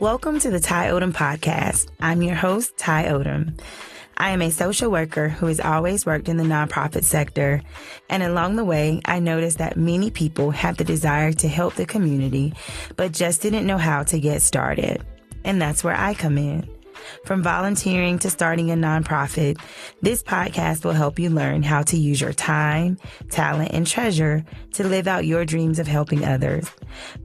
Welcome to the Ty Odom Podcast. I'm your host, Ty Odom. I am a social worker who has always worked in the nonprofit sector, and along the way, I noticed that many people have the desire to help the community, but just didn't know how to get started. And that's where I come in. From volunteering to starting a nonprofit, this podcast will help you learn how to use your time, talent, and treasure to live out your dreams of helping others.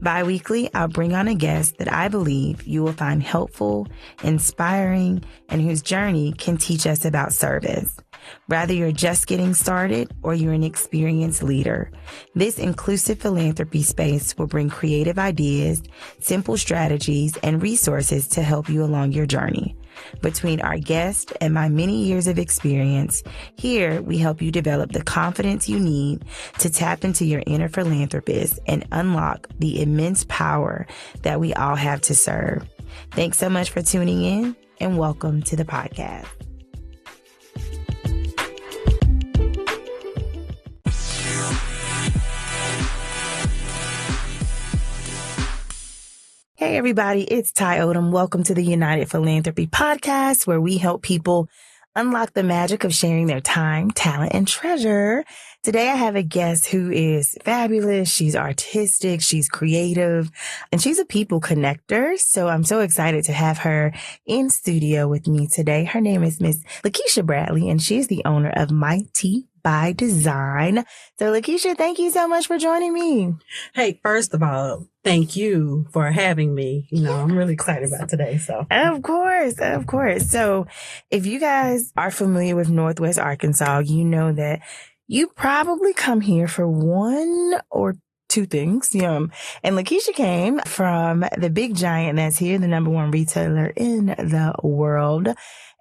Bi-weekly, I'll bring on a guest that I believe you will find helpful, inspiring, and whose journey can teach us about service. Whether you're just getting started or you're an experienced leader, this inclusive philanthropy space will bring creative ideas, simple strategies, and resources to help you along your journey. Between our guest and my many years of experience, here we help you develop the confidence you need to tap into your inner philanthropist and unlock the immense power that we all have to serve. Thanks so much for tuning in, and welcome to the podcast. Hey everybody, it's Ty Odom. Welcome to the United Philanthropy Podcast, where we help people unlock the magic of sharing their time, talent, and treasure. Today I have a guest who is fabulous. She's artistic, she's creative, and she's a people connector. So I'm so excited to have her in studio with me today. Her name is Miss Lakisha Bradley, and she is the owner of Mighty by Design. So Lakisha, thank you so much for joining me. Hey, first of all, thank you for having me. I'm really excited about today. So Of course. So if you guys are familiar with Northwest Arkansas, you know that you probably come here for one or two things. And Lakisha came from the big giant that's here, the number one retailer in the world.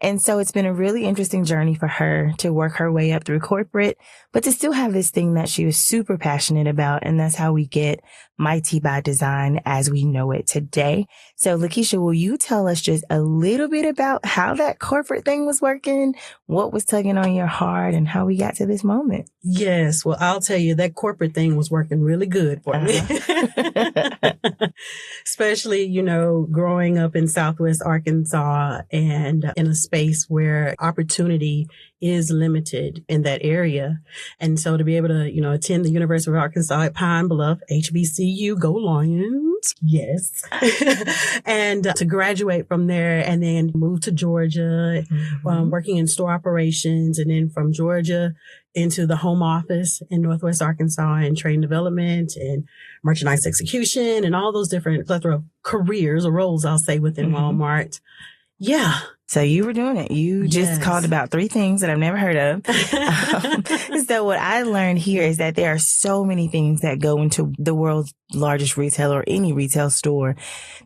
And so it's been a really interesting journey for her to work her way up through corporate, but to still have this thing that she was super passionate about. And that's how we get Mighty by Design as we know it today. So Lakisha, will you tell us just a little bit about how that corporate thing was working, what was tugging on your heart, and how we got to this moment? Yes. Well, I'll tell you, that corporate thing was working really good for me. Especially, growing up in Southwest Arkansas and in a space where opportunity is limited in that area. And so to be able to, attend the University of Arkansas at Pine Bluff, HBCU, go Lions. Yes. And to graduate from there and then move to Georgia, working in store operations, and then from Georgia into the home office in Northwest Arkansas and training development and merchandise execution and all those different plethora of careers or roles, I'll say, within Walmart. Yeah. So you were doing it. You just called about three things that I've never heard of. So what I learned here is that there are so many things that go into the world's largest retailer or any retail store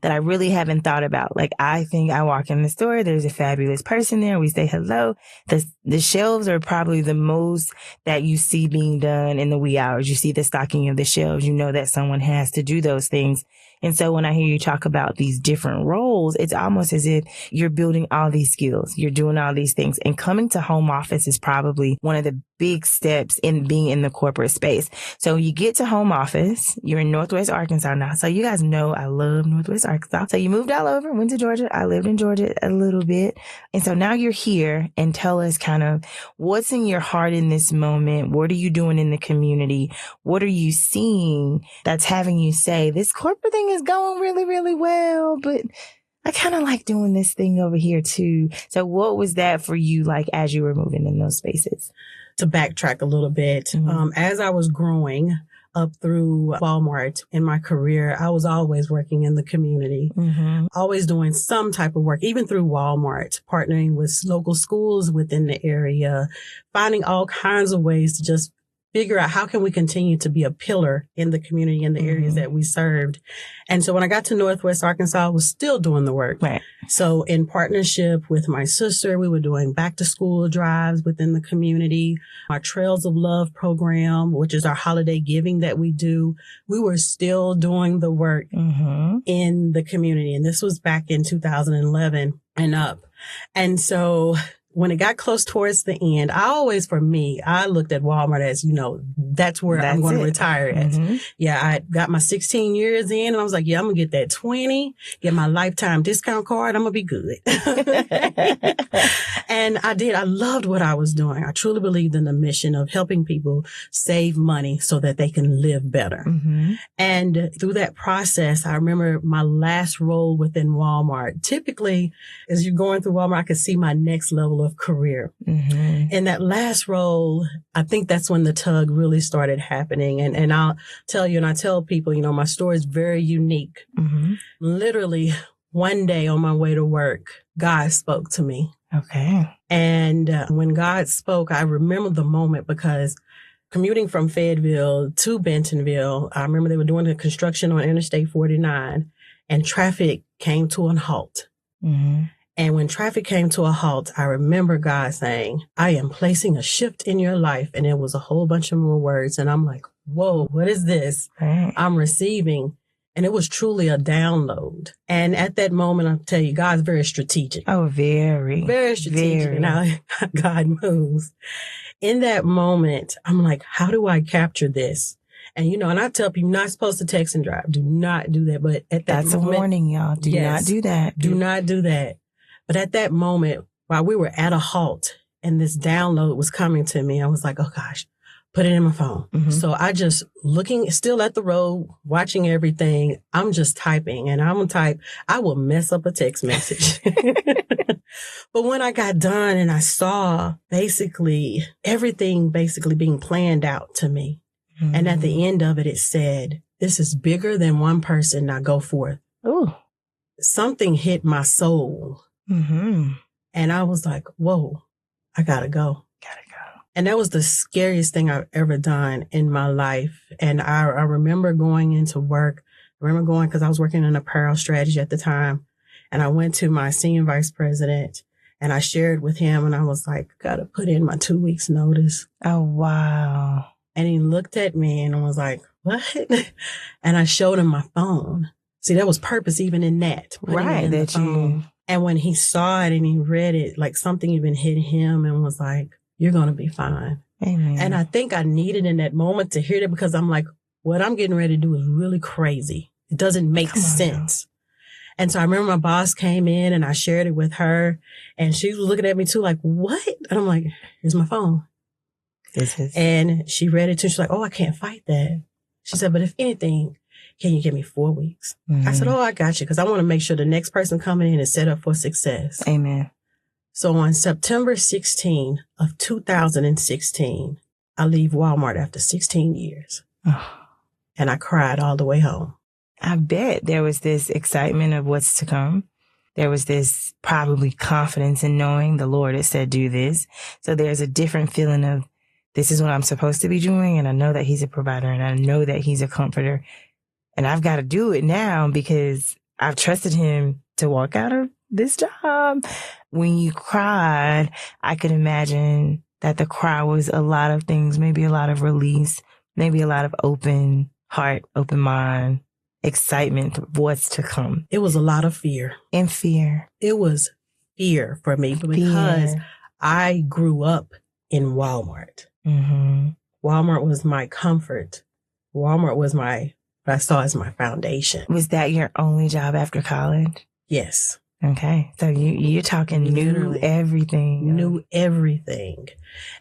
that I really haven't thought about. Like, I think I walk in the store, there's a fabulous person there. We say hello. The shelves are probably the most that you see being done in the wee hours. You see the stocking of the shelves. You know that someone has to do those things. And so when I hear you talk about these different roles, it's almost as if you're building all these skills. You're doing all these things. And coming to home office is probably one of the big steps in being in the corporate space. So you get to home office, you're in Northwest Arkansas now. So you guys know I love Northwest Arkansas. So you moved all over, went to Georgia. I lived in Georgia a little bit. And so now you're here, and tell us kind of what's in your heart in this moment. What are you doing in the community? What are you seeing that's having you say, this corporate thing is going really, really well, but I kind of like doing this thing over here too. So what was that for you like as you were moving in those spaces? To backtrack a little bit, as I was growing up through Walmart in my career, I was always working in the community, always doing some type of work, even through Walmart, partnering with local schools within the area, finding all kinds of ways to just figure out how can we continue to be a pillar in the community in the areas that we served. And so when I got to Northwest Arkansas, I was still doing the work. Right. So in partnership with my sister, we were doing back to school drives within the community, our Trails of Love program, which is our holiday giving that we do. We were still doing the work in the community. And this was back in 2011 and up. And so when it got close towards the end, for me, I looked at Walmart as, that's where I'm going to retire at. Mm-hmm. Yeah, I got my 16 years in and I was like, yeah, I'm going to get that 20, get my lifetime discount card. I'm going to be good. And I did. I loved what I was doing. I truly believed in the mission of helping people save money so that they can live better. Mm-hmm. And through that process, I remember my last role within Walmart. Typically, as you're going through Walmart, I could see my next level of career. Mm-hmm. In that last role, I think that's when the tug really started happening. And I'll tell you, and I tell people, my story is very unique. Mm-hmm. Literally, one day on my way to work, God spoke to me. Okay. And when God spoke, I remember the moment because commuting from Fayetteville to Bentonville, I remember they were doing the construction on Interstate 49 and traffic came to a halt. Mm-hmm. And when traffic came to a halt, I remember God saying, I am placing a shift in your life. And it was a whole bunch of more words. And I'm like, whoa, what is this? Right. I'm receiving. And it was truly a download. And at that moment, I'll tell you, God's very strategic. Oh, very. Very strategic in how God moves. In that moment, I'm like, how do I capture this? And, and I tell people, you're not supposed to text and drive. Do not do that. But at that That's moment, a warning, y'all. Do not do that. Do not do that. But at that moment, while we were at a halt and this download was coming to me, I was like, oh gosh, put it in my phone. Mm-hmm. So I just looking still at the road, watching everything. I'm just typing and I'm going to type. I will mess up a text message. But when I got done and I saw basically everything being planned out to me. Mm-hmm. And at the end of it, it said, this is bigger than one person. Now go forth. Ooh. Something hit my soul. Mm-hmm. And I was like, whoa, I gotta go. And that was the scariest thing I've ever done in my life. And I remember going into work. Because I was working in apparel strategy at the time. And I went to my senior vice president and I shared with him and I was like, gotta put in my 2 weeks notice. Oh, wow. And he looked at me and was like, what? And I showed him my phone. See, that was purpose even in that. Right. That you... And when he saw it and he read it, like something even hit him and was like, you're going to be fine. Amen. And I think I needed in that moment to hear that because I'm like, what I'm getting ready to do is really crazy. It doesn't make sense. And so I remember my boss came in and I shared it with her and she was looking at me too like, what? And I'm like, here's my phone. And she read it too. She's like, oh, I can't fight that. She said, but if anything, can you give me 4 weeks? Mm-hmm. I said, oh, I got you. Because I want to make sure the next person coming in is set up for success. Amen. So on September 16 of 2016, I leave Walmart after 16 years. And I cried all the way home. I bet there was this excitement of what's to come. There was this probably confidence in knowing the Lord had said, do this. So there's a different feeling of this is what I'm supposed to be doing. And I know that he's a provider and I know that he's a comforter. And I've got to do it now because I've trusted him to walk out of this job. When you cried, I could imagine that the cry was a lot of things, maybe a lot of release, maybe a lot of open heart, open mind, excitement of what's to come. It was a lot of fear. And fear. It was fear for me because I grew up in Walmart. Mm-hmm. Walmart was my comfort. Walmart was what I saw as my foundation. Was that your only job after college? Yes. Okay. So you're talking Literally. Knew everything.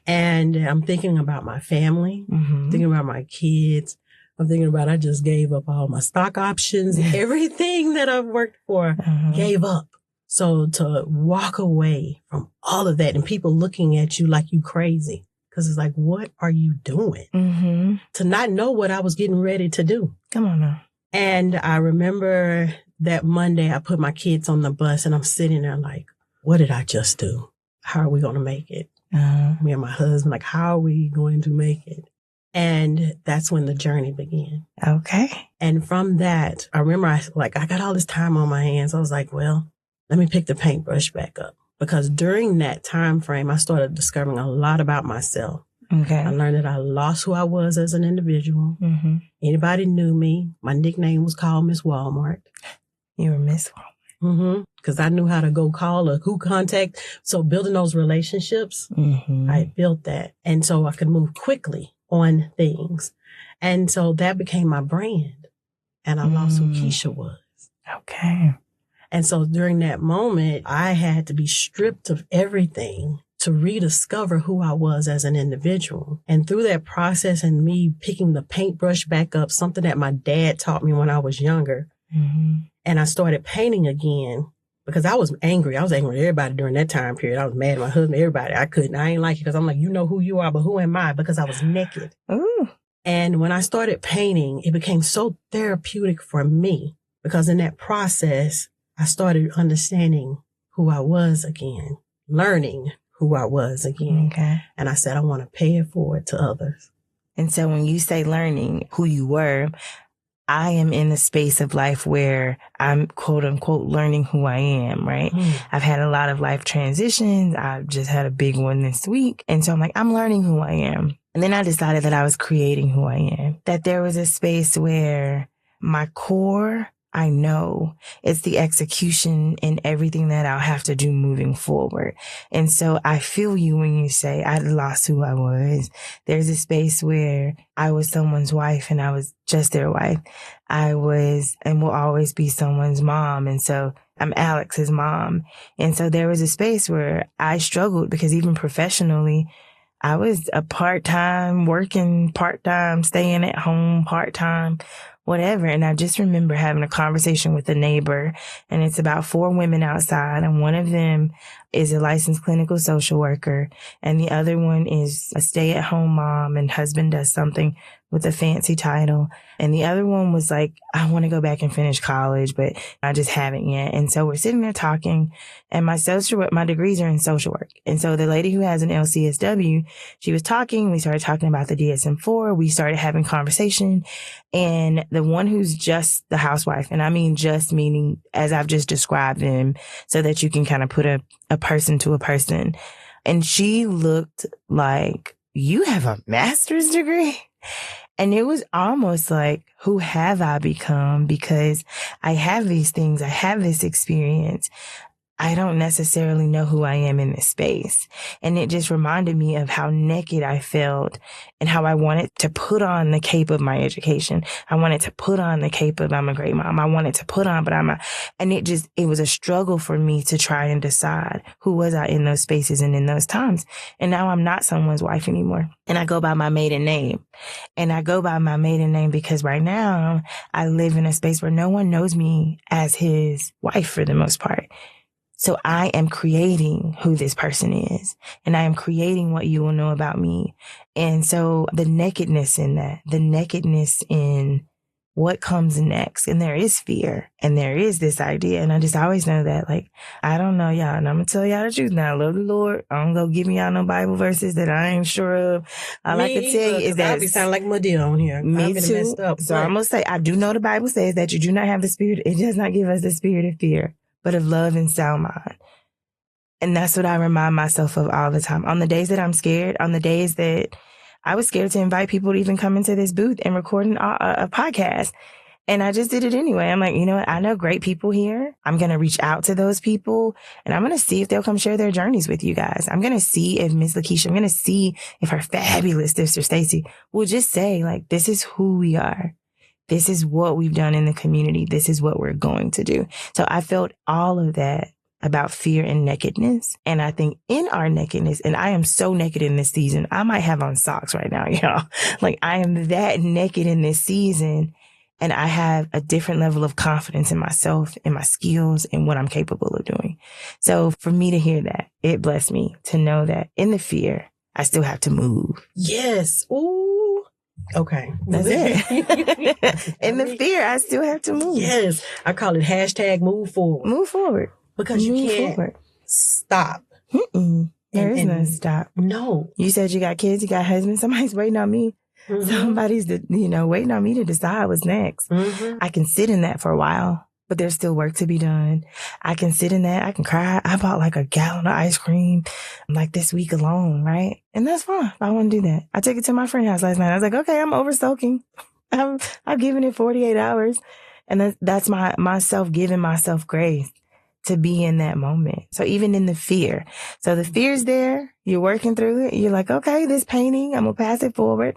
And I'm thinking about my family, thinking about my kids. I'm thinking about I just gave up all my stock options, everything that I've worked for, gave up. So to walk away from all of that and people looking at you like you crazy. Because it's like, what are you doing? Mm-hmm. To not know what I was getting ready to do. Come on now. And I remember that Monday I put my kids on the bus and I'm sitting there like, what did I just do? How are we going to make it? Me and my husband, like, how are we going to make it? And that's when the journey began. Okay. And from that, I remember I got all this time on my hands. I was like, well, let me pick the paintbrush back up. Because during that time frame, I started discovering a lot about myself. Okay. I learned that I lost who I was as an individual. Mm-hmm. Anybody knew me. My nickname was called Miss Walmart. You were Miss Walmart. Because I knew how to go call or who contact. So building those relationships, I built that. And so I could move quickly on things. And so that became my brand. And I lost who Keisha was. Okay. And so during that moment, I had to be stripped of everything to rediscover who I was as an individual. And through that process and me picking the paintbrush back up, something that my dad taught me when I was younger, and I started painting again because I was angry. I was angry with everybody during that time period. I was mad at my husband, everybody. I ain't like it because I'm like, you know who you are, but who am I? Because I was naked. Ooh. And when I started painting, it became so therapeutic for me because in that process, I started understanding who I was again, learning who I was again. Okay. And I said, I want to pay it forward to others. And so when you say learning who you were, I am in the space of life where I'm quote unquote learning who I am, right? I've had a lot of life transitions. I've just had a big one this week. And so I'm like, I'm learning who I am. And then I decided that I was creating who I am, that there was a space where my core, I know it's the execution and everything that I'll have to do moving forward. And so I feel you when you say I lost who I was. There's a space where I was someone's wife and I was just their wife. I was and will always be someone's mom. And so I'm Alex's mom. And so there was a space where I struggled because even professionally, I was a part-time, working part-time, staying at home part-time, whatever. And I just remember having a conversation with a neighbor, and it's about 4 women outside. And one of them is a licensed clinical social worker. And the other one is a stay-at-home mom, and husband does something with a fancy title. And the other one was like, I want to go back and finish college, but I just haven't yet. And so we're sitting there talking, and my degrees are in social work. And so the lady who has an LCSW, she was talking, we started talking about the DSM-4, we started having conversation, and the one who's just the housewife, and I mean just meaning as I've just described them so that you can kind of put a person to a person. And she looked like, you have a master's degree? And it was almost like, who have I become? Because I have these things, I have this experience. I don't necessarily know who I am in this space. And it just reminded me of how naked I felt and how I wanted to put on the cape of my education. I wanted to put on the cape of I'm a great mom. I wanted to put on, but and it was a struggle for me to try and decide who was I in those spaces and in those times. And now I'm not someone's wife anymore. And I go by my maiden name. And I go by my maiden name because right now I live in a space where no one knows me as his wife for the most part. So I am creating who this person is, and I am creating what you will know about me. And so the nakedness in that, the nakedness in what comes next. And there is fear, and there is this idea. And I just always know that, like, I don't know y'all, and I'm going to tell y'all the truth now. I love the Lord. I don't go giving y'all no Bible verses that I ain't sure of. All I can tell you is that I'll be sounding like Madea on here. Me too. Messed up. So I'm going to say, I do know the Bible says that you do not have the spirit. It does not give us the spirit of fear, but of love and sound mind. And that's what I remind myself of all the time. On the days that I'm scared, on the days that I was scared to invite people to even come into this booth and record a podcast. And I just did it anyway. I'm like, you know what? I know great people here. I'm going to reach out to those people, and I'm going to see if they'll come share their journeys with you guys. I'm going to see if Miss Lakisha, I'm going to see if her fabulous sister Stacy will just say, like, this is who we are. This is what we've done in the community. This is what we're going to do. So I felt all of that about fear and nakedness. And I think in our nakedness, and I am so naked in this season, I might have on socks right now, y'all. Like, I am that naked in this season. And I have a different level of confidence in myself, in my skills, and what I'm capable of doing. So for me to hear that, it blessed me to know that in the fear, I still have to move. Yes. Ooh. Okay. That's it. In the fear, I still have to move. Yes. I call it hashtag move forward. Move forward. Because you can't stop. There is no stop. No. You said you got kids, you got husbands. Somebody's waiting on me. Somebody's, waiting on me to decide what's next. I can sit in that for a while, but there's still work to be done. I can sit in that. I can cry. I bought like a gallon of ice cream like this week alone, right? And that's fine if I want to do that. I took it to my friend's house last night. I was like, okay, I'm over soaking. I've given it 48 hours. And that's my myself giving myself grace. to be in that moment. So even in the fear. So the fear's there, you're working through it. You're like, okay, this painting, I'm going to pass it forward.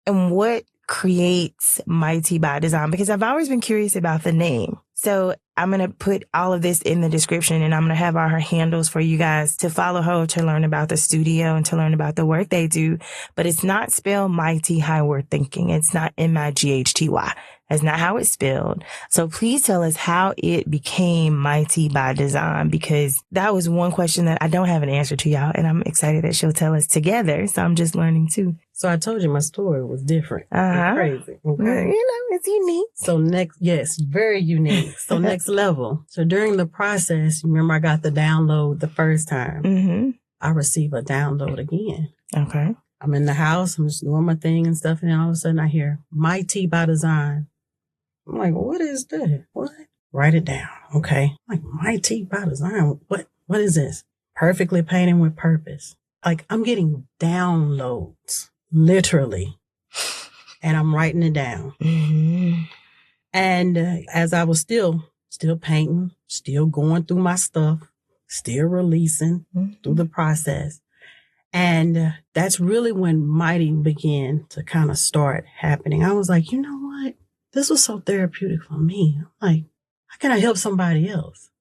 And what creates Mighty by Design? Because I've always been curious about the name. So I'm going to put all of this in the description, and I'm going to have all her handles for you guys to follow her, to learn about the studio and to learn about the work they do. But it's not spelled Mighty High-Word Thinking. It's not M-I-G-H-T-Y. That's not how it's spelled. So please tell us how it became Mighty by Design, because that was one question that I don't have an answer to, y'all. And I'm excited that she'll tell us together. So I'm just learning too. So I told you my story was different. Crazy. Okay. It's unique. So yes, very unique. So next level. So during the process, remember I got the download the first time. Mm-hmm. I received a download again. Okay. I'm in the house. I'm just doing my thing and stuff. And then all of a sudden I hear Mighty by Design. I'm like, what is that? What? Write it down. Okay. I'm like, Mighty by Design. What is this? Perfectly painting with purpose. Like, I'm getting downloads, literally. And I'm writing it down. Mm-hmm. And as I was still painting, still going through my stuff, still releasing through the process. And that's really when Mighty began to kind of start happening. I was like, you know what? This was so therapeutic for me. Like, how can I help somebody else?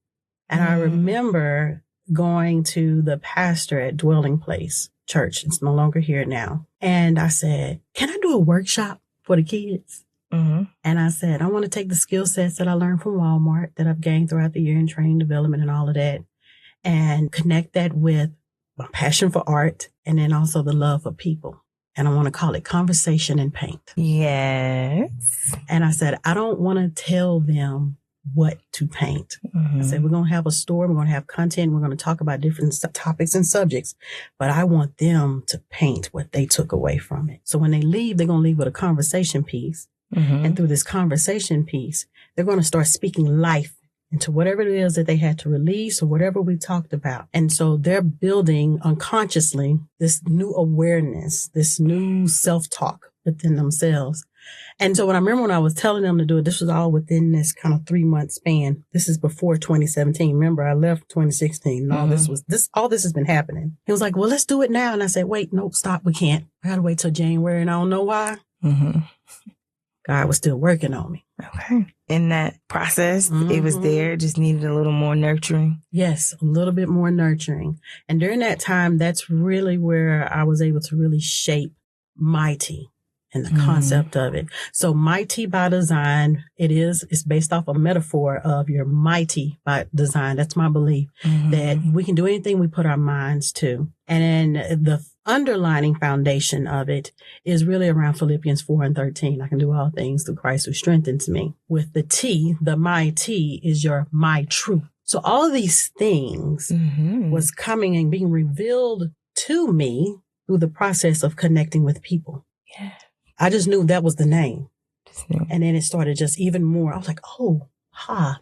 And I remember going to the pastor at Dwelling Place Church. It's no longer here now. And I said, can I do a workshop for the kids? Mm-hmm. And I said, I want to take the skill sets that I learned from Walmart that I've gained throughout the year in training development and all of that, and connect that with my passion for art and then also the love for people. And I want to call it Conversation and Paint. Yes. And I said, I don't want to tell them what to paint. Mm-hmm. I said, we're going to have a story. We're going to have content. We're going to talk about different topics and subjects. But I want them to paint what they took away from it. So when they leave, they're going to leave with a conversation piece. Mm-hmm. And through this conversation piece, they're going to start speaking life into whatever it is that they had to release or whatever we talked about. And so they're building unconsciously this new awareness, this new self-talk within themselves. And so when I was telling them to do it, this was all within this kind of 3-month span. This is before 2017. Remember, I left 2016 and all this has been happening. He was like, well, let's do it now. And I said, wait, no, stop. We can't. I got to wait till January, and I don't know why. Mm-hmm. God was still working on me. Okay. In that process, it was there, just needed a little more nurturing. Yes, a little bit more nurturing. And during that time, that's really where I was able to really shape Mighty and the concept of it. So Mighty by Design, it's based off a metaphor of your mighty by design. That's my belief, that we can do anything we put our minds to. And then the underlining foundation of it is really around Philippians 4:13. I can do all things through Christ who strengthens me. With the T, the my T is your my truth. So all of these things was coming and being revealed to me through the process of connecting with people. Yeah. I just knew that was the name. And then it started just even more. I was like,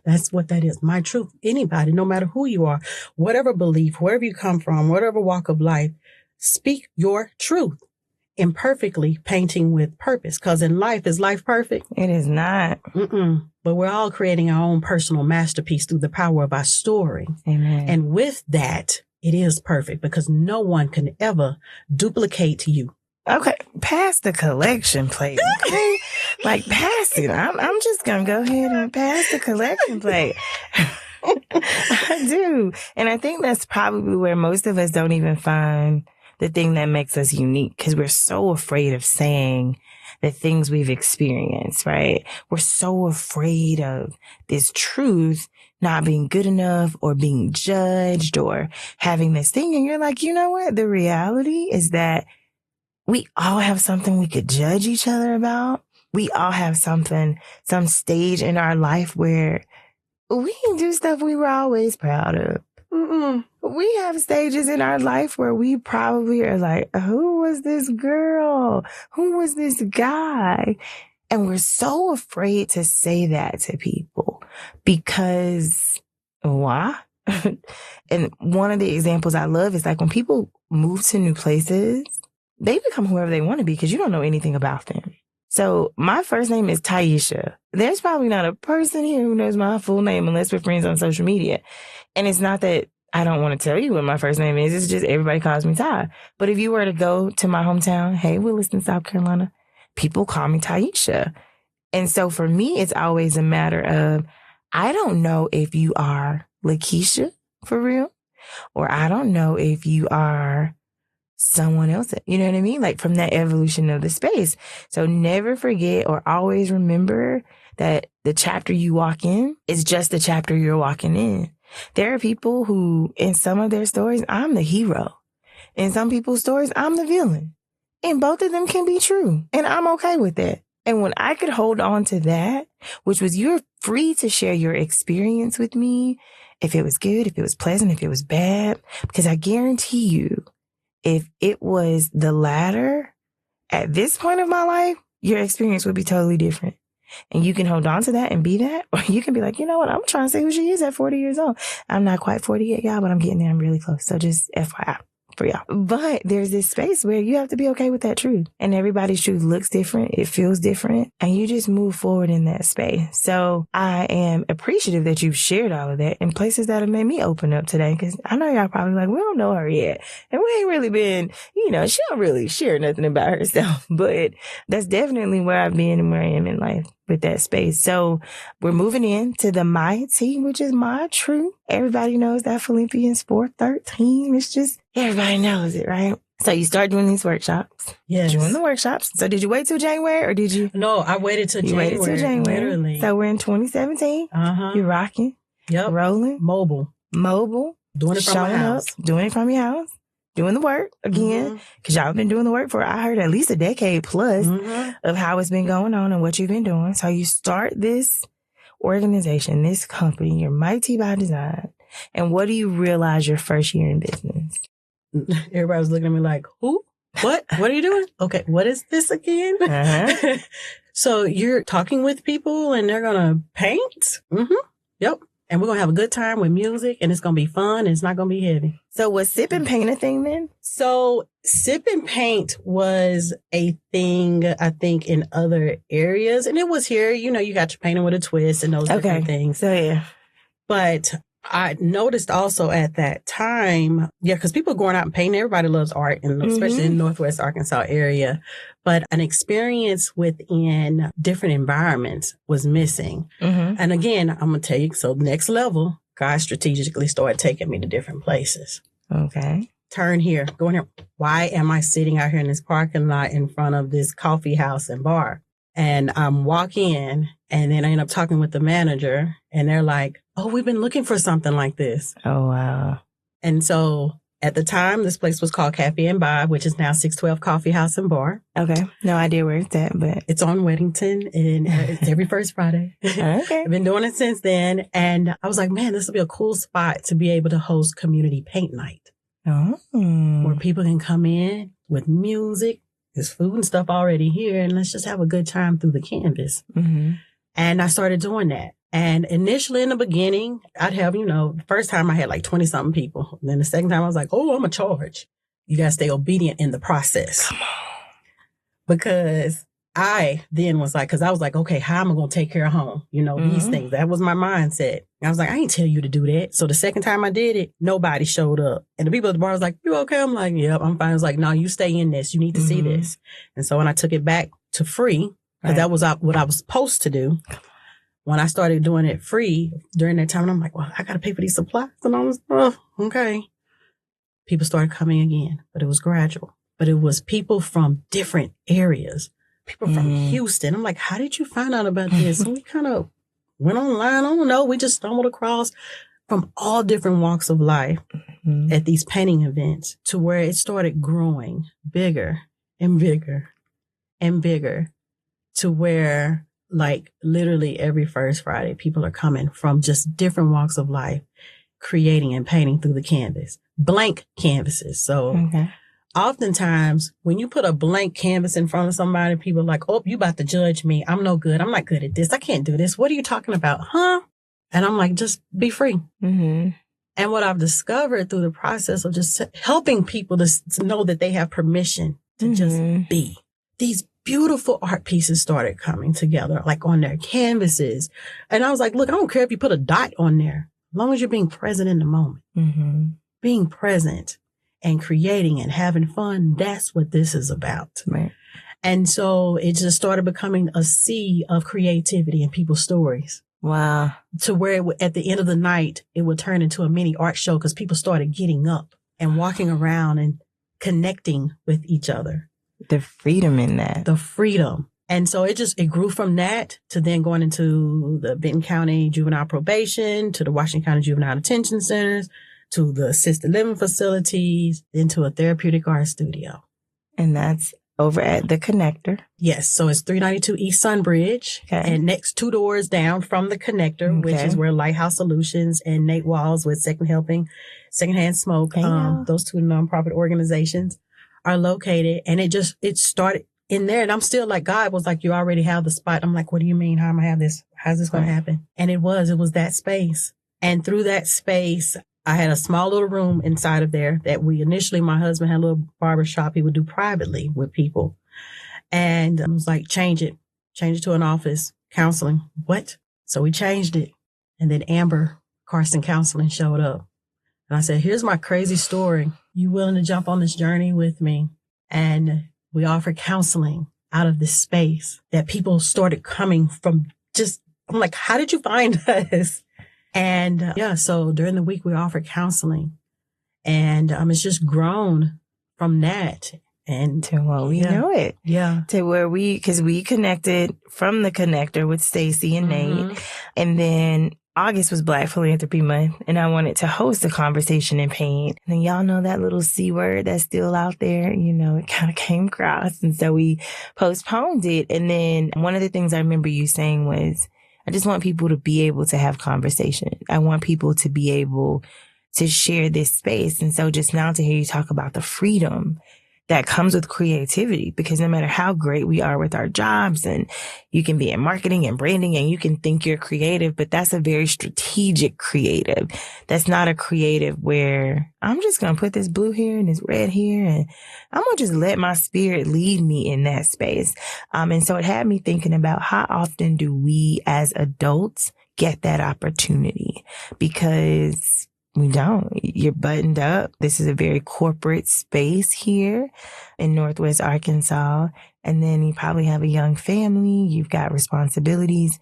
that's what that is. My truth. Anybody, no matter who you are, whatever belief, wherever you come from, whatever walk of life, speak your truth. Imperfectly painting with purpose. Because in life, is life perfect? It is not. But we're all creating our own personal masterpiece through the power of our story. Amen. And with that, it is perfect because no one can ever duplicate you. Okay, pass the collection plate. Okay, like pass it. I'm just gonna go ahead and pass the collection plate. I do, and I think that's probably where most of us don't even find the thing that makes us unique, because we're so afraid of saying the things we've experienced. Right? We're so afraid of this truth not being good enough or being judged or having this thing, and you're like, you know what? The reality is that we all have something we could judge each other about. We all have some stage in our life where we can do stuff we were always proud of. We have stages in our life where we probably are like, who was this girl? Who was this guy? And we're so afraid to say that to people because why? And one of the examples I love is like when people move to new places, they become whoever they want to be because you don't know anything about them. So my first name is Taisha. There's probably not a person here who knows my full name unless we're friends on social media. And it's not that I don't want to tell you what my first name is. It's just everybody calls me Ty. But if you were to go to my hometown, hey, Williston, South Carolina, people call me Taisha. And so for me, it's always a matter of, I don't know if you are Lakisha for real, or I don't know if you are someone else. You know what I mean? Like from that evolution of the space. So never forget or always remember that the chapter you walk in is just the chapter you're walking in. There are people who, in some of their stories, I'm the hero. In some people's stories, I'm the villain. And both of them can be true. And I'm okay with that. And when I could hold on to that, which was you're free to share your experience with me, if it was good, if it was pleasant, if it was bad, because I guarantee you, if it was the latter at this point of my life, your experience would be totally different. And you can hold on to that and be that, or you can be like, you know what? I'm trying to see who she is at 40 years old. I'm not quite 40 yet, y'all, but I'm getting there. I'm really close. So just FYI for y'all. But there's this space where you have to be okay with that truth. And everybody's truth looks different. It feels different. And you just move forward in that space. So I am appreciative that you've shared all of that in places that have made me open up today. Because I know y'all probably like, we don't know her yet. And we ain't really been, she don't really share nothing about herself. But that's definitely where I've been and where I am in life with that space. So we're moving in to the mighty, which is my truth. Everybody knows that Philippians 4:13. It's just, everybody knows it, right? So you start doing these workshops. Yes. Doing the workshops. So did you wait till January or did you? No, I waited till January. You waited till January. Literally. So we're in 2017. You're rocking. Yep. Rolling. Mobile. Doing it from my house. Doing it from your house. Doing the work again, because y'all been doing the work for, I heard, at least a decade plus of how it's been going on and what you've been doing. So you start this organization, this company, your Mighty by Design. And what do you realize your first year in business? Everybody was looking at me like, who? What? What are you doing? Okay, what is this again? So you're talking with people and they're going to paint? Yep. And we're going to have a good time with music and it's going to be fun and it's not going to be heavy. So was sip and paint a thing then? So sip and paint was a thing, I think, in other areas. And it was here, you got your painting with a twist and those different things. So yeah. But I noticed also at that time, because people going out and painting, everybody loves art, and especially in the Northwest Arkansas area. But an experience within different environments was missing. And again, I'm going to tell you, so next level, God strategically started taking me to different places. Okay. Turn here, go in here. Why am I sitting out here in this parking lot in front of this coffee house and bar? And walk in, and then I end up talking with the manager, and they're like, oh, we've been looking for something like this. Oh, wow. And so at the time, this place was called Cafe and Bar, which is now 612 Coffee House and Bar. Okay. No idea where it's at, but it's on Weddington, and it's every first Friday. Okay. I've been doing it since then. And I was like, man, this would be a cool spot to be able to host community paint night. Where people can come in with music. There's food and stuff already here, and let's just have a good time through the canvas. And I started doing that. And initially in the beginning, I'd have, the first time I had like 20 something people. And then the second time I was like, oh, I'm a charge. You got to stay obedient in the process. Come on. Because I then was like, because I was like, okay, how am I going to take care of home? These things. That was my mindset. And I was like, I ain't tell you to do that. So the second time I did it, nobody showed up. And the people at the bar was like, you okay? I'm like, yep, I'm fine. I was like, no, you stay in this. You need to see this. And so when I took it back to free, because that was what I was supposed to do. When I started doing it free during that time, I'm like, well, I got to pay for these supplies and all this stuff. Okay. People started coming again, but it was gradual. But it was people from different areas. People from Houston. I'm like, how did you find out about this? And we kind of went online. I don't know. We just stumbled across from all different walks of life at these painting events to where it started growing bigger and bigger and bigger to where like literally every first Friday, people are coming from just different walks of life, creating and painting through the canvas, blank canvases. So oftentimes when you put a blank canvas in front of somebody, people are like, oh, you about to judge me. I'm no good. I'm not good at this. I can't do this. What are you talking about? Huh? And I'm like, just be free. And what I've discovered through the process of just helping people to know that they have permission to just be. These beautiful art pieces started coming together, like on their canvases. And I was like, look, I don't care if you put a dot on there, as long as you're being present in the moment. Mm-hmm. Being present and creating and having fun, that's what this is about. Right. And so it just started becoming a sea of creativity and people's stories. Wow. To where at the end of the night, it would turn into a mini art show because people started getting up and walking around and connecting with each other. The freedom in that. The freedom. And so it grew from that to then going into the Benton County Juvenile Probation, to the Washington County Juvenile Detention Centers, to the assisted living facilities, into a therapeutic art studio. And that's over at the Connector. Yes. So it's 392 East Sunbridge. Okay. And next 2 doors down from the Connector, which is where Lighthouse Solutions and Nate Walls with Second Helping, Secondhand Smoke, those 2 nonprofit organizations are located. And it started in there. And I'm still like, God was like, you already have the spot. I'm like, what do you mean? How am I have this? How's this going to happen? And it was that space. And through that space, I had a small little room inside of there that my husband had a little barber shop he would do privately with people. And I was like, change it to an office, counseling. What? So we changed it. And then Amber Carson Counseling showed up. And I said, here's my crazy story. You willing to jump on this journey with me? And we offered counseling out of this space that people started coming from. I'm like, how did you find us? And so during the week we offered counseling, and it's just grown from that. And to what we know it. Yeah. To where because we connected from the Connector with Stacy and Nate. And then August was Black Philanthropy Month, and I wanted to host a conversation in pain. And y'all know that little C word that's still out there, it kind of came across. And so we postponed it. And then one of the things I remember you saying was, I just want people to be able to have conversation. I want people to be able to share this space. And so just now to hear you talk about the freedom that comes with creativity, because no matter how great we are with our jobs, and you can be in marketing and branding and you can think you're creative, but that's a very strategic creative. That's not a creative where I'm just going to put this blue here and this red here, and I'm going to just let my spirit lead me in that space. And so it had me thinking about how often do we as adults get that opportunity? Because we don't. You're buttoned up. This is a very corporate space here in Northwest Arkansas. And then you probably have a young family. You've got responsibilities.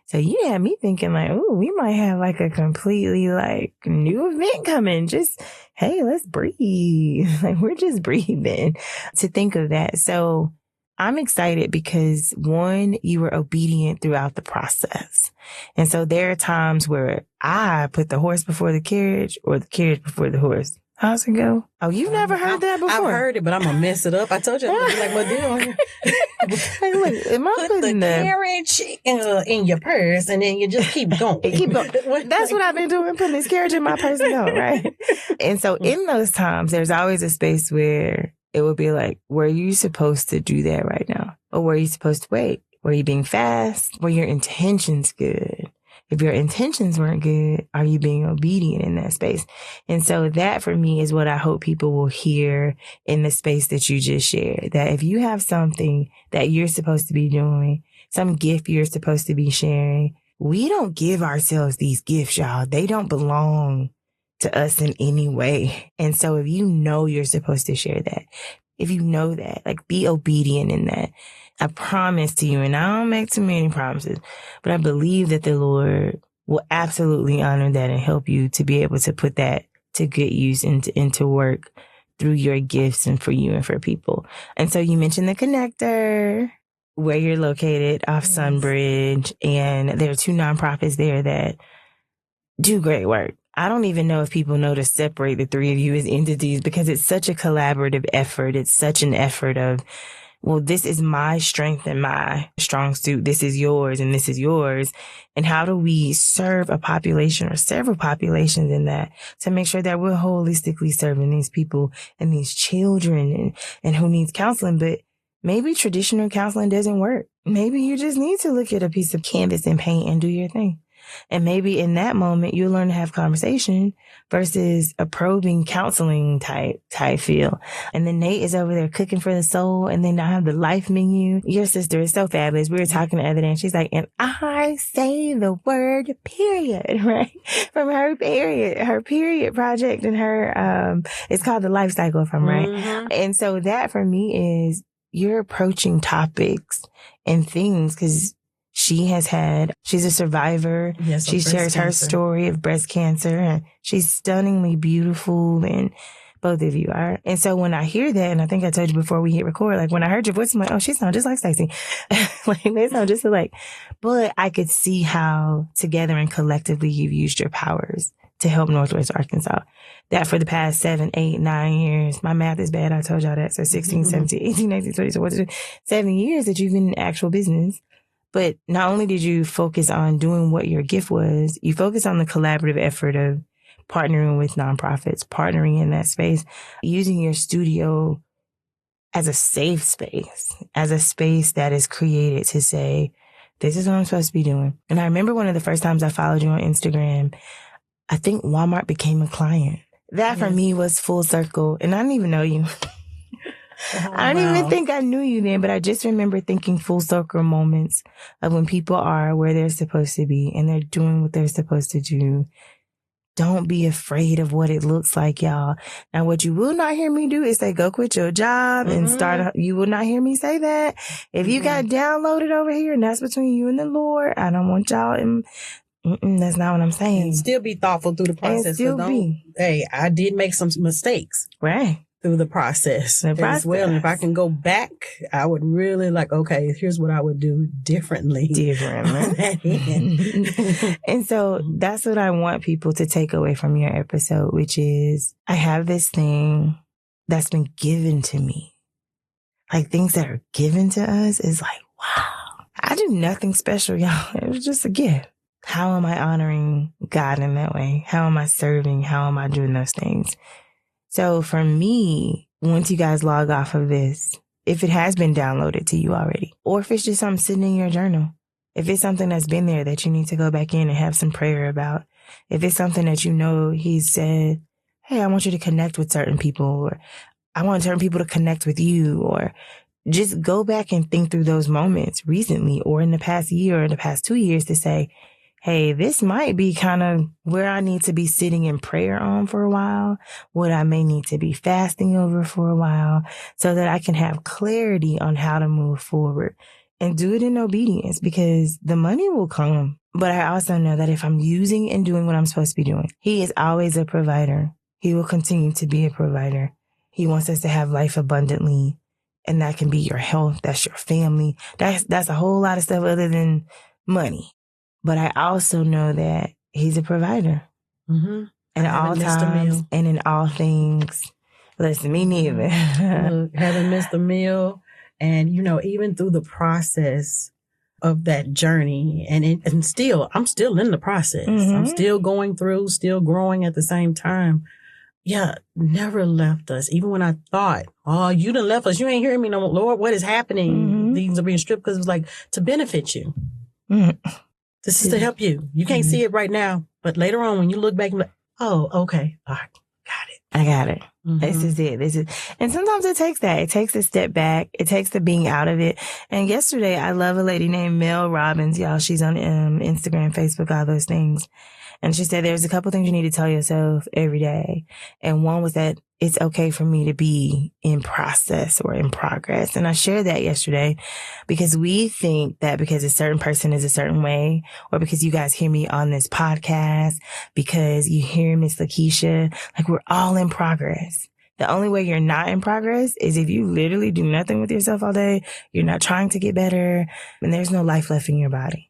So you had me thinking like, oh, we might have like a completely like new event coming. Just, hey, let's breathe. Like we're just breathing to think of that. So I'm excited because one, you were obedient throughout the process. And so there are times where I put the horse before the carriage or the carriage before the horse. How's it go? Oh, you've never heard that before? I've heard it, but I'm going to mess it up. I told you I'm going to be like, well, dude, hey, look, am I put the carriage in your purse and then you just keep going. Keep going. That's what I've been doing, putting this carriage in my purse and going, right? And so in those times, there's always a space where it would be like, were you supposed to do that right now? Or were you supposed to wait? Were you being fast? Were your intentions good? If your intentions weren't good, are you being obedient in that space? And so that for me is what I hope people will hear in the space that you just shared. That if you have something that you're supposed to be doing, some gift you're supposed to be sharing, we don't give ourselves these gifts, y'all. They don't belong to us in any way. And so if you know you're supposed to share that, if you know that, like be obedient in that. I promise to you, and I don't make too many promises, but I believe that the Lord will absolutely honor that and help you to be able to put that to good use into work through your gifts and for you and for people. And so you mentioned the Connector, where you're located off Sunbridge, and there are 2 nonprofits there that do great work. I don't even know if people know to separate the 3 of you as entities because it's such a collaborative effort. It's such an effort of, well, this is my strength and my strong suit. This is yours and this is yours. And how do we serve a population or several populations in that to make sure that we're holistically serving these people and these children and who needs counseling? But maybe traditional counseling doesn't work. Maybe you just need to look at a piece of canvas and paint and do your thing. And maybe in that moment, you'll learn to have conversation versus a probing counseling type feel. And then Nate is over there cooking for the soul. And then I have the life menu. Your sister is so fabulous. We were talking the other day and she's like, and I say the word period, right? From her period project and her, it's called the life cycle, if I'm right. Mm-hmm. And so that for me is you're approaching topics and things because she's a survivor. Yes, she shares her story of breast cancer and she's stunningly beautiful and both of you are. And so when I hear that, and I think I told you before we hit record, like when I heard your voice, I'm like, oh, she sounds just like Stacey. Like they sound just alike. But I could see how together and collectively you've used your powers to help Northwest Arkansas. That for the past 7, 8, 9 years, my math is bad. I told y'all that. So 16, 17, 18, 19, 20, so 7 years that you've been in actual business. But not only did you focus on doing what your gift was, you focused on the collaborative effort of partnering with nonprofits, partnering in that space, using your studio as a safe space, as a space that is created to say, this is what I'm supposed to be doing. And I remember one of the first times I followed you on Instagram, I think Walmart became a client. That for me was full circle. And I didn't even know you. I don't even think I knew you then, but I just remember thinking full circle moments of when people are where they're supposed to be and they're doing what they're supposed to do. Don't be afraid of what it looks like, y'all. Now, what you will not hear me do is say, go quit your job and start. You will not hear me say that. If you got downloaded over here and that's between you and the Lord, I don't want y'all in. That's not what I'm saying. And still be thoughtful through the process. And still be. Hey, I did make some mistakes. Right. Through the process as well. And if I can go back, I would really like, okay, here's what I would do differently. And so that's what I want people to take away from your episode, which is I have this thing that's been given to me. Like things that are given to us is like, wow, I do nothing special, y'all. It was just a gift. How am I honoring God in that way? How am I serving? How am I doing those things? So for me, once you guys log off of this, if it has been downloaded to you already, or if it's just something sitting in your journal, if it's something that's been there that you need to go back in and have some prayer about, if it's something that you know He's said, hey, I want you to connect with certain people, or I want certain people to connect with you, or just go back and think through those moments recently or in the past year or the past 2 years to say, hey, this might be kind of where I need to be sitting in prayer on for a while, what I may need to be fasting over for a while, so that I can have clarity on how to move forward and do it in obedience, because the money will come. But I also know that if I'm using and doing what I'm supposed to be doing, He is always a provider. He will continue to be a provider. He wants us to have life abundantly. And that can be your health. That's your family. That's a whole lot of stuff other than money. But I also know that He's a provider. Mm-hmm. And at all times and in all things. Listen, me neither. Look, haven't missed a meal. And, even through the process of that journey and still, I'm still in the process. I'm still going through, still growing at the same time. Yeah, never left us. Even when I thought, oh, you done left us. You ain't hearing me no more. Lord, what is happening? Things are being stripped because it was like to benefit you. This is to help you. You can't see it right now, but later on when you look back, you're like, oh, okay. All right. Got it. I got it. This is it. And sometimes it takes that. It takes a step back. It takes the being out of it. And yesterday, I love a lady named Mel Robbins. Y'all, she's on Instagram, Facebook, all those things. And she said, there's a couple things you need to tell yourself every day. And one was that it's okay for me to be in process or in progress. And I shared that yesterday because we think that because a certain person is a certain way, or because you guys hear me on this podcast, because you hear Miss Lakisha, like we're all in progress. The only way you're not in progress is if you literally do nothing with yourself all day. You're not trying to get better, and there's no life left in your body.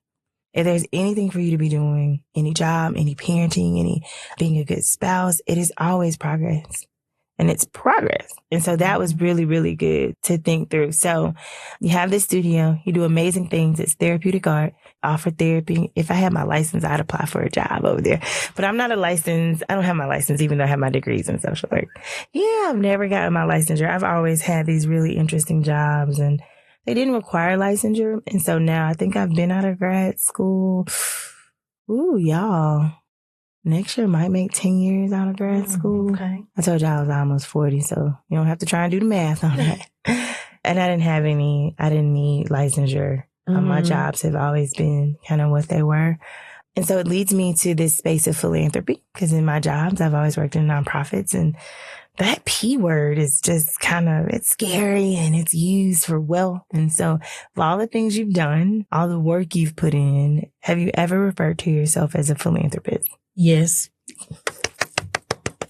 If there's anything for you to be doing, any job, any parenting, any being a good spouse, it is always progress. And it's progress. And so that was really, really good to think through. So you have this studio, you do amazing things. It's therapeutic art, offer therapy. If I had my license, I'd apply for a job over there. But I'm not a licensed. I don't have my license, even though I have my degrees in social work. Yeah, I've never gotten my licensure. I've always had these really interesting jobs, and they didn't require licensure. And so now I think I've been out of grad school Ooh, y'all. Next year might make 10 years out of grad school. Okay. I told y'all I was almost 40, so you don't have to try and do the math on that. And I didn't need licensure. My jobs have always been kind of what they were. And so it leads me to this space of philanthropy, because in my jobs, I've always worked in nonprofits, and that P word is just it's scary and it's used for wealth. And so of all the things you've done, all the work you've put in, have you ever referred to yourself as a philanthropist? Yes.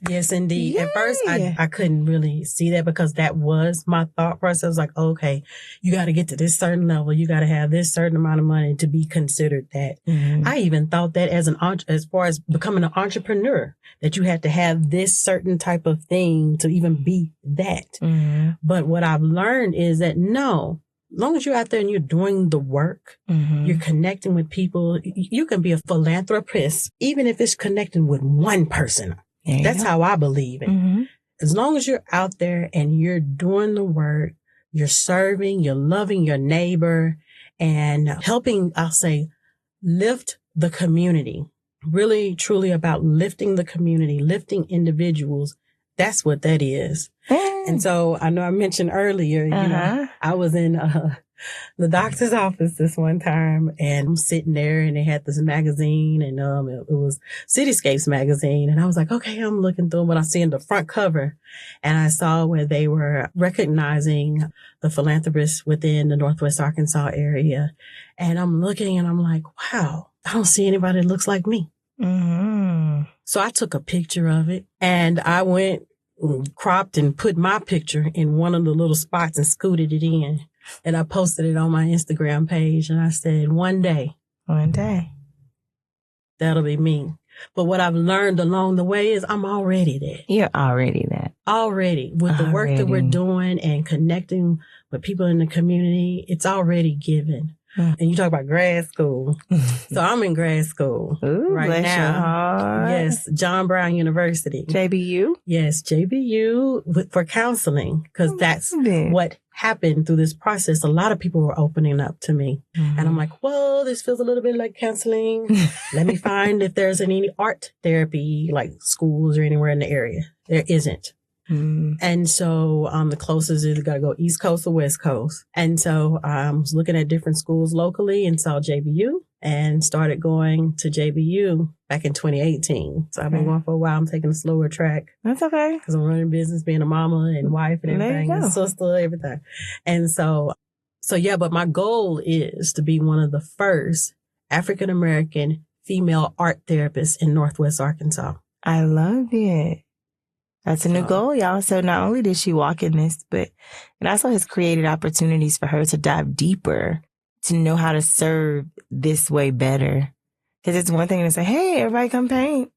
Yes, indeed. Yay. At first, I couldn't really see that, because that was my thought process. Like, okay, you got to get to this certain level. You got to have this certain amount of money to be considered that. Mm-hmm. I even thought that as far as becoming an entrepreneur, that you had to have this certain type of thing to even be that. Mm-hmm. But what I've learned is that no, as long as you're out there and you're doing the work, mm-hmm. you're connecting with people, you can be a philanthropist, even if it's connecting with one person. That's how I believe it. Mm-hmm. As long as you're out there and you're doing the work, you're serving, you're loving your neighbor, and helping, I'll say, lift the community. Really, truly about lifting the community, lifting individuals. That's what that is. And so I know I mentioned earlier, you know, I was in the doctor's office this one time, and I'm sitting there, and they had this magazine, and it was Cityscapes magazine. And I was like, okay, I'm looking through them, and I see in the front cover, and I saw where they were recognizing the philanthropists within the Northwest Arkansas area. And I'm looking, and I'm like, wow, I don't see anybody that looks like me. Mm-hmm. So I took a picture of it, and I went, cropped and put my picture in one of the little spots and scooted it in. And I posted it on my Instagram page, and I said, one day, that'll be me. But what I've learned along the way is I'm already that. You're already that. Already. With the work that we're doing and connecting with people in the community, it's already given. And you talk about grad school. So I'm in grad school right now. Yes, John Brown University. JBU? Yes, JBU for counseling, because that's what happened through this process. A lot of people were opening up to me. Mm-hmm. And I'm like, whoa, this feels a little bit like counseling. Let me find if there's any art therapy, like schools or anywhere in the area. There isn't. Mm. And so the closest is got to go East Coast or West Coast. And so I was looking at different schools locally and saw JBU and started going to JBU back in 2018. So I've been going for a while. I'm taking a slower track. That's okay. Because I'm running business, being a mama and wife and everything, and sister, everything. And so yeah, but my goal is to be one of the first African-American female art therapists in Northwest Arkansas. I love it. That's a new goal, y'all. So not only did she walk in this, but it also has created opportunities for her to dive deeper, to know how to serve this way better. Because it's one thing to say, hey, everybody come paint,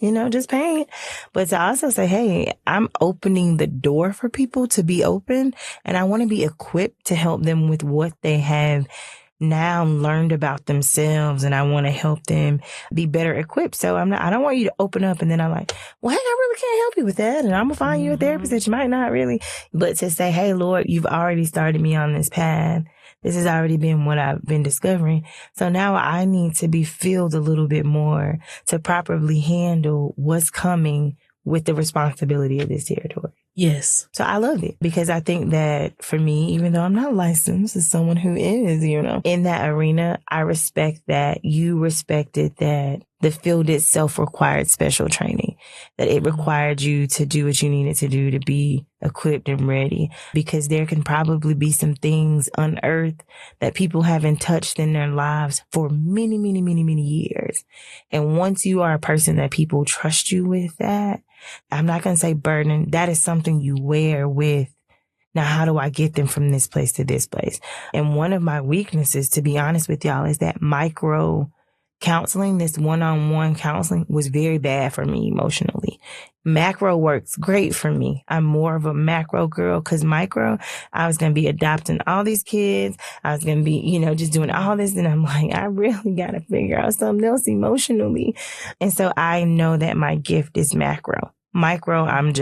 just paint. But to also say, hey, I'm opening the door for people to be open, and I want to be equipped to help them with what they have now learned about themselves, and I want to help them be better equipped. So I don't want you to open up and then I'm like, well, hey, I really can't help you with that, and I'm gonna find you a therapist that you might not really. But to say, hey, Lord, you've already started me on this path. This has already been what I've been discovering. So now I need to be filled a little bit more to properly handle what's coming with the responsibility of this territory. Yes. So I love it, because I think that for me, even though I'm not licensed, as someone who is, in that arena, I respect that you respected that the field itself required special training, that it required you to do what you needed to do to be equipped and ready, because there can probably be some things unearthed that people haven't touched in their lives for many, many, many, many years. And once you are a person that people trust you with that, I'm not going to say burden. That is something you wear with. Now, how do I get them from this place to this place? And one of my weaknesses, to be honest with y'all, is that micro counseling, this one-on-one counseling, was very bad for me emotionally. Macro works great for me. I'm more of a macro girl, because micro, I was going to be adopting all these kids. I was going to be, just doing all this. And I'm like, I really got to figure out something else emotionally. And so I know that my gift is macro. Micro, I might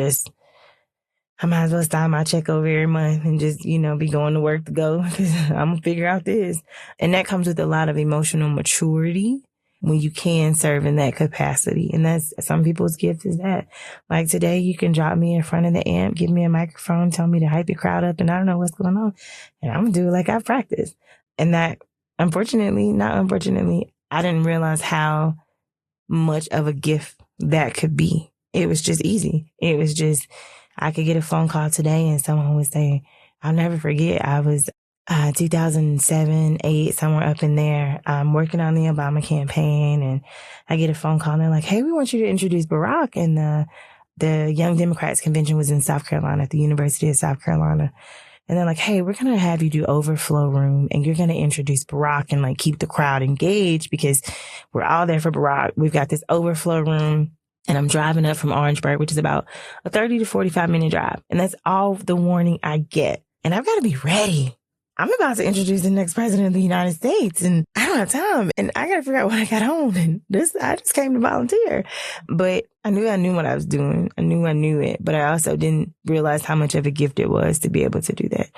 as well sign my check over every month and just, be going to work to go, because I'm going to figure out this. And that comes with a lot of emotional maturity when you can serve in that capacity. And that's some people's gift is that. Like today, you can drop me in front of the amp, give me a microphone, tell me to hype the crowd up, and I don't know what's going on. And I'm going to do it like I've practiced. And that, not unfortunately, I didn't realize how much of a gift that could be. It was just easy. It was just, I could get a phone call today and someone would say, I'll never forget, I was 2007, 8, somewhere up in there, working on the Obama campaign. And I get a phone call and they're like, hey, we want you to introduce Barack. And the Young Democrats convention was in South Carolina at the University of South Carolina. And they're like, hey, we're going to have you do overflow room and you're going to introduce Barack and like keep the crowd engaged because we're all there for Barack. We've got this overflow room. And I'm driving up from Orangeburg, which is about a 30 to 45 minute drive. And that's all the warning I get. And I've got to be ready. I'm about to introduce the next president of the United States and I don't have time and I got to figure out what I got on. And I just came to volunteer, but I knew what I was doing. I knew it, but I also didn't realize how much of a gift it was to be able to do that.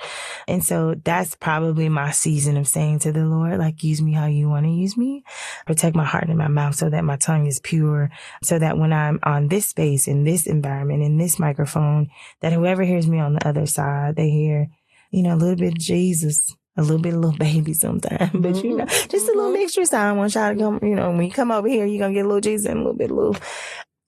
And so that's probably my season of saying to the Lord, like, use me how you want to use me. Protect my heart and my mouth so that my tongue is pure, so that when I'm on this space, in this environment, in this microphone, that whoever hears me on the other side, they hear, a little bit of Jesus, a little bit of little baby sometimes, but just a little mixture sound. One shot, when you come over here, you're going to get a little Jesus and a little bit of little.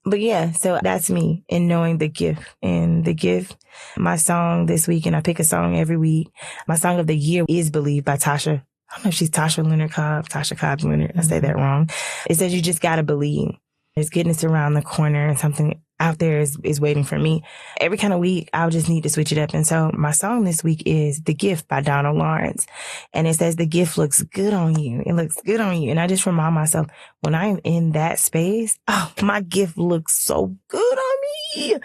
But yeah, so that's me in knowing the gift and the gift. My song this week, and I pick a song every week. My song of the year is Believe by Tasha. I don't know if she's Tasha Cobbs Leonard. I say that wrong. It says you just got to believe. There's goodness around the corner and something out there is waiting for me. Every kind of week, I'll just need to switch it up. And so my song this week is The Gift by Donald Lawrence. And it says the gift looks good on you. It looks good on you. And I just remind myself when I'm in that space, my gift looks so good on me.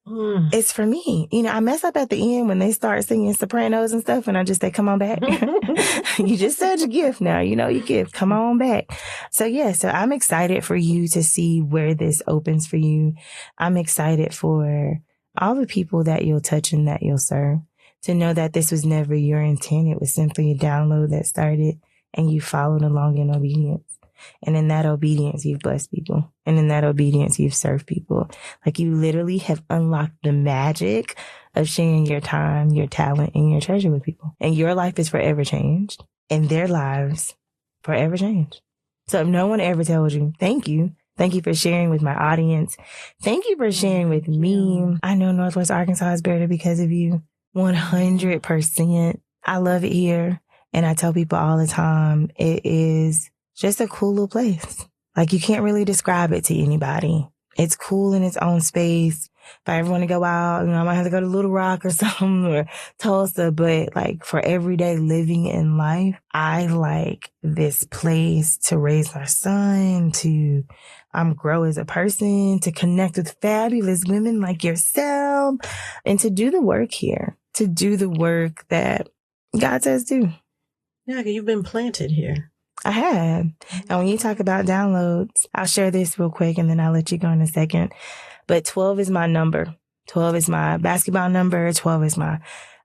It's for me. I mess up at the end when they start singing sopranos and stuff. And I just say, come on back. You just said your gift now. Your gift. Come on back. So I'm excited for you to see where this opens for you. I'm excited for all the people that you'll touch and that you'll serve, to know that this was never your intent. It was simply a download that started and you followed along in obedience. And in that obedience, you've blessed people. And in that obedience, you've served people. Like you literally have unlocked the magic of sharing your time, your talent, and your treasure with people. And your life is forever changed. And their lives forever changed. So if no one ever tells you, thank you for sharing with my audience. Thank you for sharing with me. I know Northwest Arkansas is better because of you. 100%. I love it here. And I tell people all the time, it is just a cool little place. Like you can't really describe it to anybody. It's cool in its own space. If I ever want to go out, I might have to go to Little Rock or something or Tulsa. But like for everyday living in life, I like this place to raise my son, to grow as a person, to connect with fabulous women like yourself, and to do the work here, to do the work that God says do. Yeah, you've been planted here. I have. And when you talk about downloads, I'll share this real quick and then I'll let you go in a second. But 12 is my number. 12 is my basketball number. 12 is my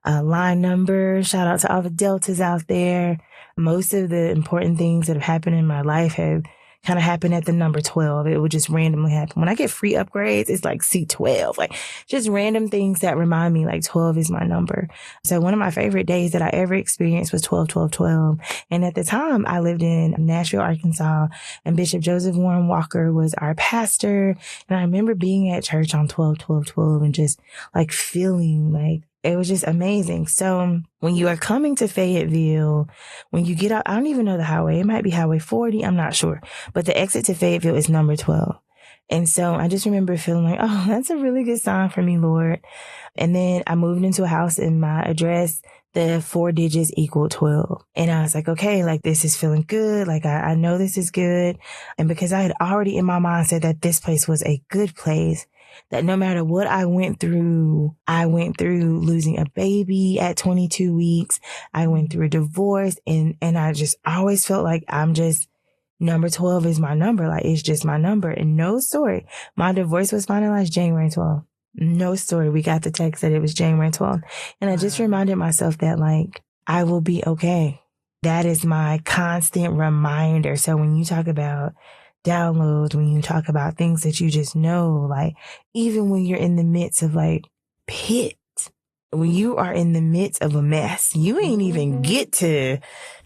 line number. Shout out to all the Deltas out there. Most of the important things that have happened in my life have kind of happened at the number 12. It would just randomly happen. When I get free upgrades, it's like C12, like just random things that remind me like 12 is my number. So one of my favorite days that I ever experienced was 12-12-12. And at the time I lived in Nashville, Arkansas, and Bishop Joseph Warren Walker was our pastor. And I remember being at church on 12-12-12 and just like feeling like it was just amazing. So when you are coming to Fayetteville, when you get out, I don't even know the highway. It might be Highway 40. I'm not sure. But the exit to Fayetteville is number 12. And so I just remember feeling like, oh, that's a really good sign for me, Lord. And then I moved into a house and my address, the 4 digits equaled 12. And I was like, okay, like this is feeling good. Like I know this is good. And because I had already in my mind said that this place was a good place, that no matter what I went through losing a baby at 22 weeks. I went through a divorce and I just always felt like I'm just number 12 is my number. Like it's just my number. And no story. My divorce was finalized January 12th. No story. We got the text that it was January 12th. And I just reminded myself that like I will be okay. That is my constant reminder. So when you talk about downloads, when you talk about things that you just know, like even when you're in the midst of like pit, when you are in the midst of a mess, you ain't even get to,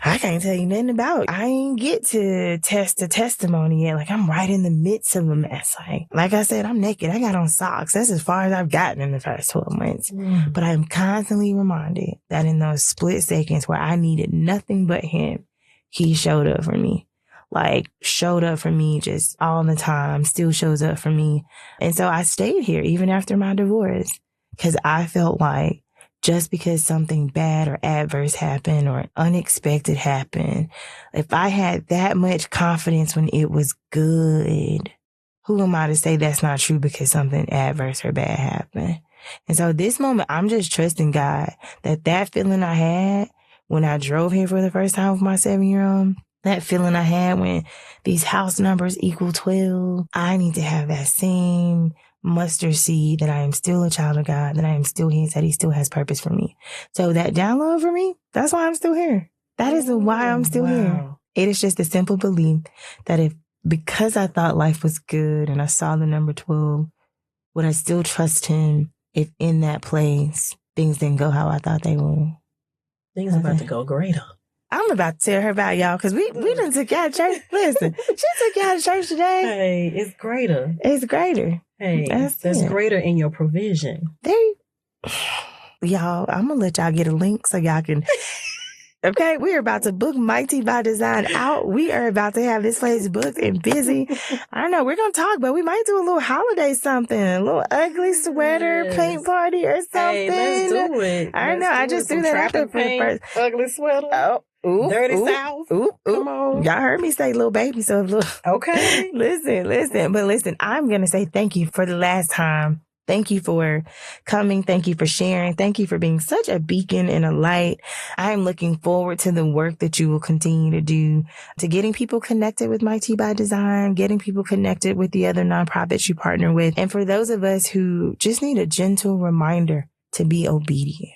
I can't tell you nothing about it. I ain't get to test a testimony yet. Like I'm right in the midst of a mess. Like I said, I'm naked. I got on socks. That's as far as I've gotten in the past 12 months. But I'm constantly reminded that in those split seconds where I needed nothing but him, he showed up for me. Like showed up for me just all the time, still shows up for me. And so I stayed here even after my divorce. Because I felt like just because something bad or adverse happened or unexpected happened, if I had that much confidence when it was good, who am I to say that's not true because something adverse or bad happened? And so this moment, I'm just trusting God that feeling I had when I drove here for the first time with my 7-year-old, that feeling I had when these house numbers equal 12, I need to have that same mustard seed that I am still a child of God, that I am still his, that he still has purpose for me. So that download for me, that's why I'm still here. That is why I'm still here. It is just a simple belief that because I thought life was good and I saw the number 12, would I still trust him if in that place things didn't go how I thought they would? Things about to go greater. I'm about to tell her about y'all because we done took y'all to church. Listen, she took y'all to church today. Hey, it's greater. It's greater. Hey, that's greater in your provision. Y'all, I'm going to let y'all get a link so y'all can... Okay, we're about to book Mighty by Design out. We are about to have this place booked and busy. I don't know. We're going to talk, but we might do a little holiday something. A little ugly sweater paint party or something. Hey, let's do it. I don't know. I just threw that out there for the first. Ugly sweater. Dirty South. Come on. Y'all heard me say little baby. So okay. Listen, I'm going to say thank you for the last time. Thank you for coming. Thank you for sharing. Thank you for being such a beacon and a light. I'm looking forward to the work that you will continue to do, to getting people connected with Mighty by Design, getting people connected with the other nonprofits you partner with. And for those of us who just need a gentle reminder to be obedient.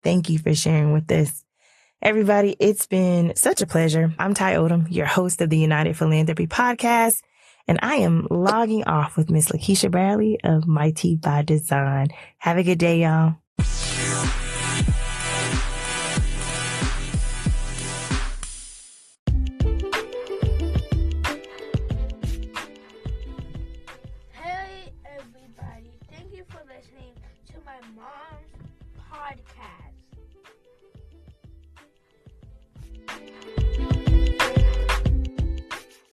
Thank you for sharing with us. Everybody, it's been such a pleasure. I'm Ty Odom, your host of the United Philanthropy Podcast. And I am logging off with Miss Lakisha Bradley of Mighty by Design. Have a good day, y'all. Hey, everybody. Thank you for listening to my mom's podcast.